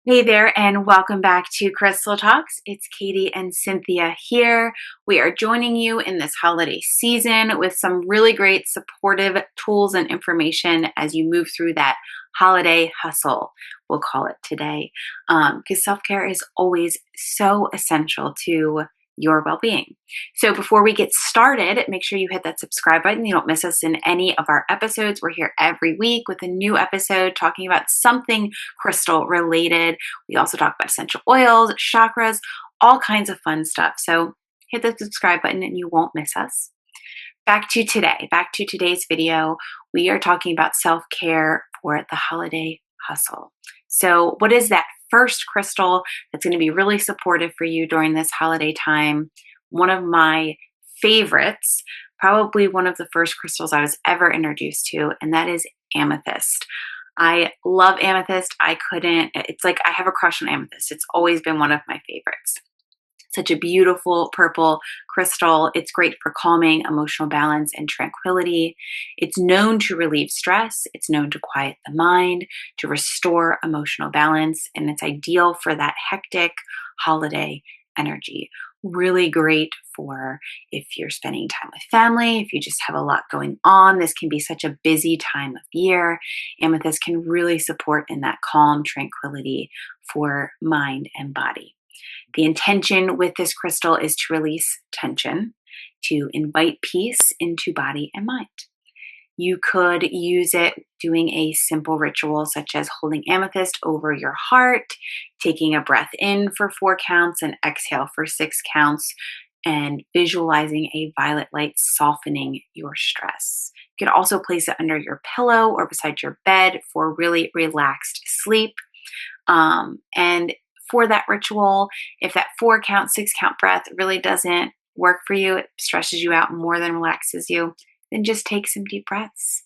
Hey there, and welcome back to Crystal Talks. It's Katie and Cynthia here. We are joining you in this holiday season with some really great supportive tools and information as you move through that holiday hustle, we'll call it today. Because self care is always so essential to your well being. So, before we get started, make sure you hit that subscribe button. You don't miss us in any of our episodes. We're here every week with a new episode talking about something crystal related. We also talk about essential oils, chakras, all kinds of fun stuff. So, hit the subscribe button and you won't miss us. Back to today's video. We are talking about self care for the holiday hustle. So, what is that first crystal that's going to be really supportive for you during this holiday time? One of my favorites, probably one of the first crystals I was ever introduced to, and that is amethyst. I love amethyst. It's like I have a crush on amethyst. It's always been one of my favorites. Such a beautiful purple crystal. It's great for calming, emotional balance, and tranquility. It's known to relieve stress. It's known to quiet the mind, to restore emotional balance, and it's ideal for that hectic holiday energy. Really great for if you're spending time with family, if you just have a lot going on. This can be such a busy time of year. Amethyst can really support in that calm, tranquility for mind and body. The intention with this crystal is to release tension, to invite peace into body and mind. You could use it doing a simple ritual such as holding amethyst over your heart, taking a breath in for 4 counts and exhale for 6 counts, and visualizing a violet light softening your stress. You could also place it under your pillow or beside your bed for really relaxed sleep. And for that ritual, if that 4 count, 6 count breath really doesn't work for you, it stresses you out more than relaxes you, then just take some deep breaths.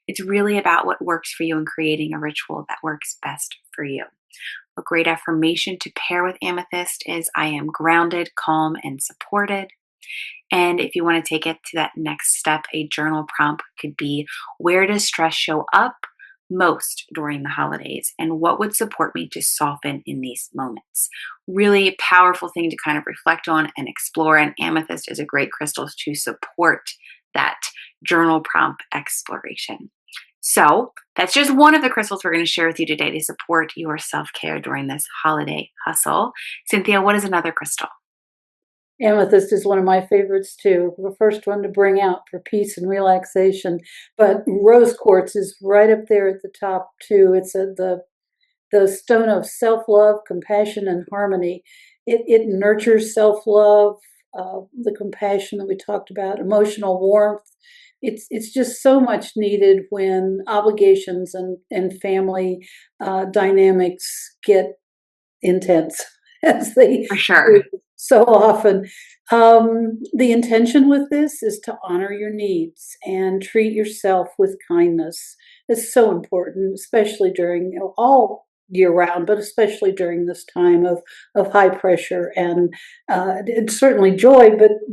It's really about what works for you and creating a ritual that works best for you. A great affirmation to pair with amethyst is I am grounded, calm, and supported. And if you want to take it to that next step, a journal prompt could be, where does stress show up most during the holidays, and what would support me to soften in these moments? Really powerful thing to kind of reflect on and explore, and amethyst is a great crystal to support that journal prompt exploration. So that's just one of the crystals we're going to share with you today to support your self-care during this holiday hustle. Cynthia, what is another crystal? Amethyst is one of my favorites too. The first one to bring out for peace and relaxation. But rose quartz is right up there at the top too. It's the stone of self-love, compassion, and harmony. It nurtures self-love, the compassion that we talked about, emotional warmth. It's just so much needed when obligations and family dynamics get intense as they For sure. so often. The intention with this is to honor your needs and treat yourself with kindness. It's so important, especially during all year round, but especially during this time of high pressure and certainly joy,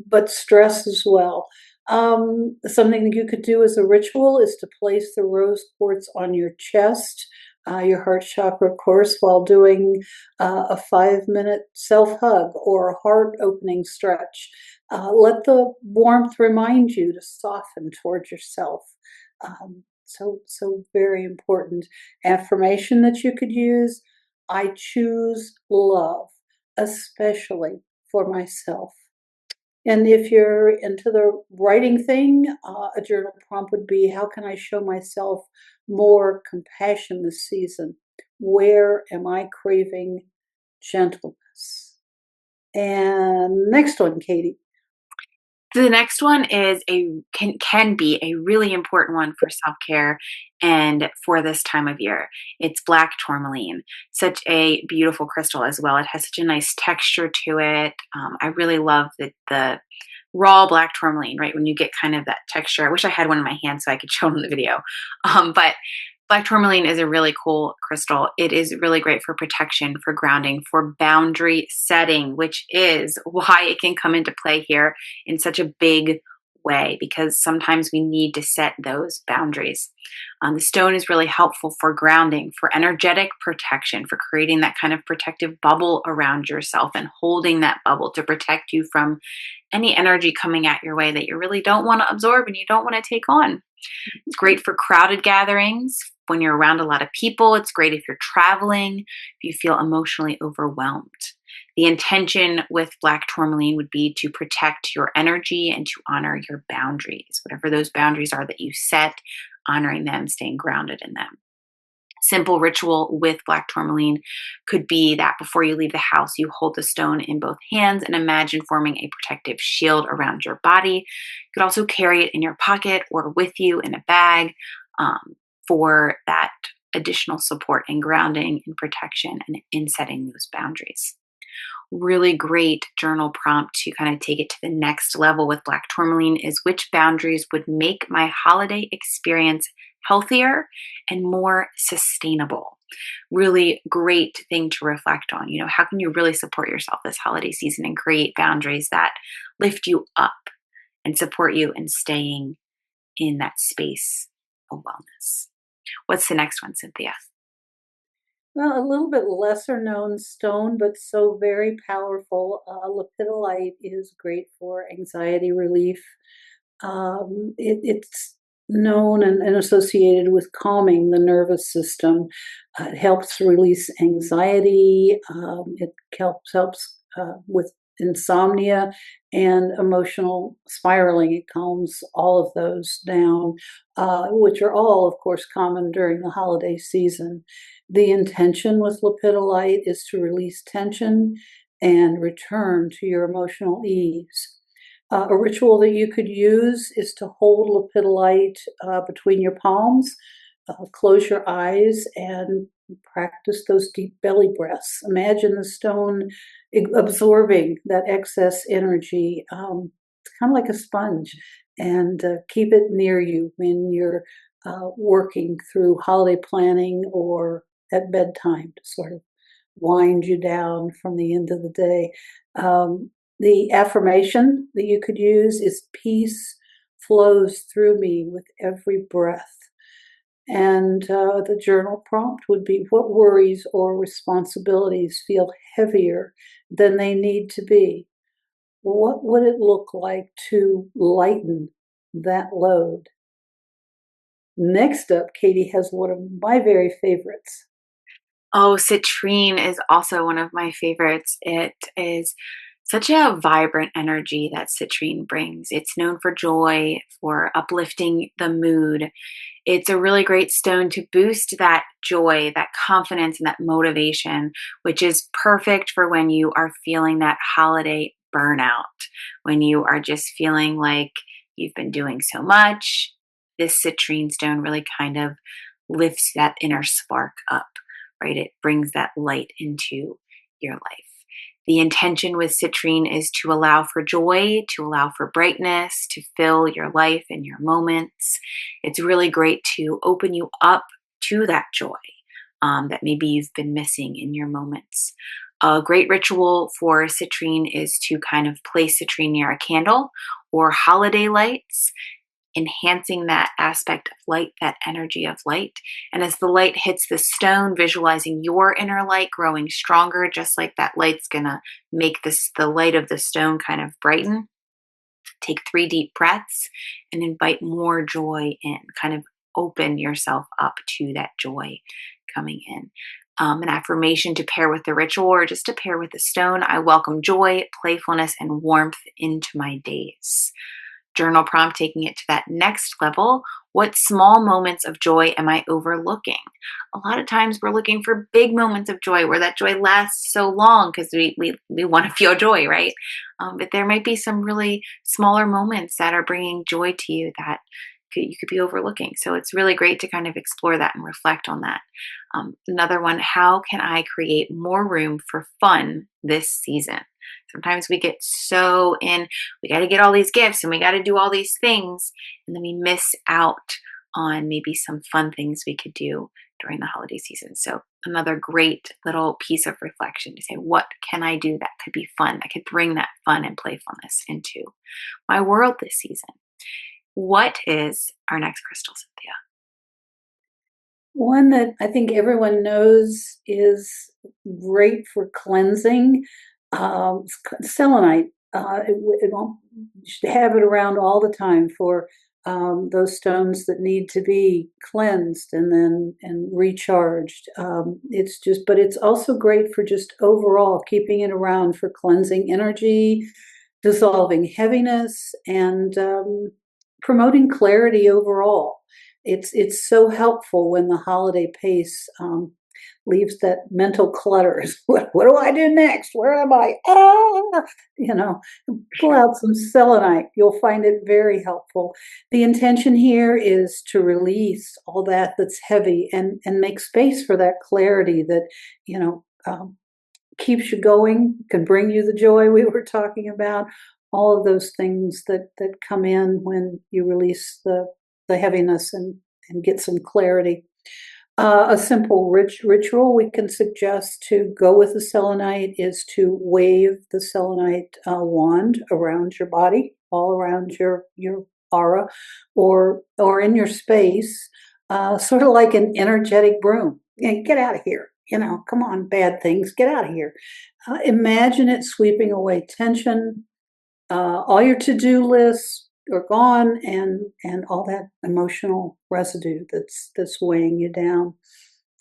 but stress as well. Something that you could do as a ritual is to place the rose quartz on your chest, your heart chakra, of course, while doing a 5-minute self-hug or a heart-opening stretch. Let the warmth remind you to soften towards yourself. So very important. Affirmation that you could use: I choose love, especially for myself. And if you're into the writing thing, a journal prompt would be, how can I show myself more compassion this season? Where am I craving gentleness? And next one, Katie. The next one is can be a really important one for self-care and for this time of year. It's black tourmaline. Such a beautiful crystal as well. It has such a nice texture to it. I really love the raw black tourmaline, right? When you get kind of that texture. I wish I had one in my hand so I could show them the video. But black tourmaline is a really cool crystal. It is really great for protection, for grounding, for boundary setting, which is why it can come into play here in such a big way because sometimes we need to set those boundaries. The stone is really helpful for grounding, for energetic protection, for creating that kind of protective bubble around yourself and holding that bubble to protect you from any energy coming at your way that you really don't want to absorb and you don't want to take on. It's great for crowded gatherings when you're around a lot of people. It's great if you're traveling, if you feel emotionally overwhelmed. The intention with black tourmaline would be to protect your energy and to honor your boundaries, whatever those boundaries are that you set, honoring them, staying grounded in them. Simple ritual with black tourmaline could be that before you leave the house, you hold the stone in both hands and imagine forming a protective shield around your body. You could also carry it in your pocket or with you in a bag for that additional support and grounding and protection and in setting those boundaries. Really great journal prompt to kind of take it to the next level with black tourmaline is which boundaries would make my holiday experience healthier and more sustainable. Really great thing to reflect on. How can you really support yourself this holiday season and create boundaries that lift you up and support you in staying in that space of wellness? What's the next one, Cynthia? Well, a little bit lesser known stone, but so very powerful. Lepidolite is great for anxiety relief. It's known and associated with calming the nervous system. It helps release anxiety. It helps with insomnia and emotional spiraling. It calms all of those down, which are all, of course, common during the holiday season. The intention with lepidolite is to release tension and return to your emotional ease. A ritual that you could use is to hold lepidolite between your palms, close your eyes, and practice those deep belly breaths. Imagine the stone absorbing that excess energy. It's kind of like a sponge, and keep it near you when you're working through holiday planning or at bedtime to sort of wind you down from the end of the day. The affirmation that you could use is peace flows through me with every breath. And the journal prompt would be what worries or responsibilities feel heavier than they need to be? What would it look like to lighten that load? Next up, Katie has one of my very favorites. Oh, citrine is also one of my favorites. It is such a vibrant energy that citrine brings. It's known for joy, for uplifting the mood. It's a really great stone to boost that joy, that confidence, and that motivation, which is perfect for when you are feeling that holiday burnout, when you are just feeling like you've been doing so much. This citrine stone really kind of lifts that inner spark up, right? It brings that light into your life. The intention with citrine is to allow for joy, to allow for brightness, to fill your life and your moments. It's really great to open you up to that joy that maybe you've been missing in your moments. A great ritual for citrine is to kind of place citrine near a candle or holiday lights, enhancing that aspect of light, that energy of light. And as the light hits the stone, visualizing your inner light growing stronger, just like that light's gonna make the light of the stone kind of brighten. Take 3 deep breaths and invite more joy in. Kind of open yourself up to that joy coming in. An affirmation to pair with the ritual or just to pair with the stone. I welcome joy, playfulness, and warmth into my days. Journal prompt taking it to that next level. What small moments of joy am I overlooking? A lot of times we're looking for big moments of joy where that joy lasts so long because we want to feel joy, right? But there might be some really smaller moments that are bringing joy to you that you could be overlooking. So it's really great to kind of explore that and reflect on that. Another one, how can I create more room for fun this season? Sometimes we get so in, we got to get all these gifts and we got to do all these things. And then we miss out on maybe some fun things we could do during the holiday season. So another great little piece of reflection to say, what can I do that could be fun, that could bring that fun and playfulness into my world this season? What is our next crystal, Cynthia? One that I think everyone knows is great for cleansing, selenite. You should have it around all the time for those stones that need to be cleansed and recharged. But it's also great for just overall keeping it around for cleansing energy, dissolving heaviness, and promoting clarity overall. It's so helpful when the holiday pace leaves that mental clutter. What do I do next? Where am I? Ah! You know, pull Sure. out some selenite. You'll find it very helpful. The intention here is to release all that's heavy and make space for that clarity that you know um, keeps you going, can bring you the joy we were talking about, all of those things that come in when you release the heaviness and get some clarity. A simple ritual we can suggest to go with the selenite is to wave the selenite wand around your body, all around your aura, or in your space, sort of like an energetic broom. Yeah, get out of here. Come on, bad things, get out of here. Imagine it sweeping away tension, all your to-do lists are gone, and all that emotional residue that's weighing you down.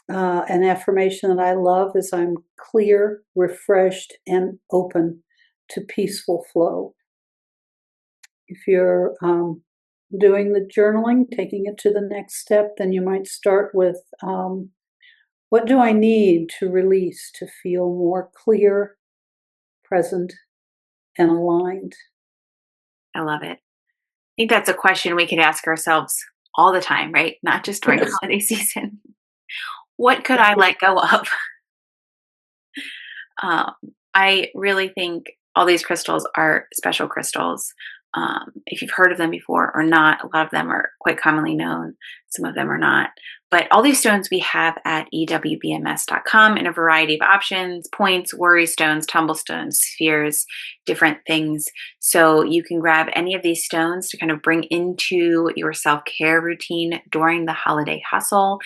An affirmation that I love is I'm clear, refreshed, and open to peaceful flow. If you're doing the journaling, taking it to the next step, then you might start with what do I need to release to feel more clear, present, and aligned? I love it. I think that's a question we could ask ourselves all the time, right? Not just during Yes. holiday season. What could I let go of? Um, I really think all these crystals are special crystals. If you've heard of them before or not, a lot of them are quite commonly known, some of them are not. But all these stones we have at ewbms.com in a variety of options: points, worry stones, tumble stones, spheres, different things. So you can grab any of these stones to kind of bring into your self care routine during the holiday hustle.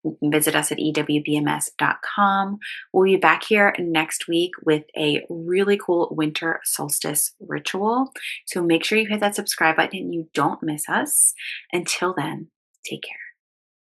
You can visit us at ewbms.com. We'll be back here next week with a really cool winter solstice ritual. So make sure you hit that subscribe button and you don't miss us. Until then, take care.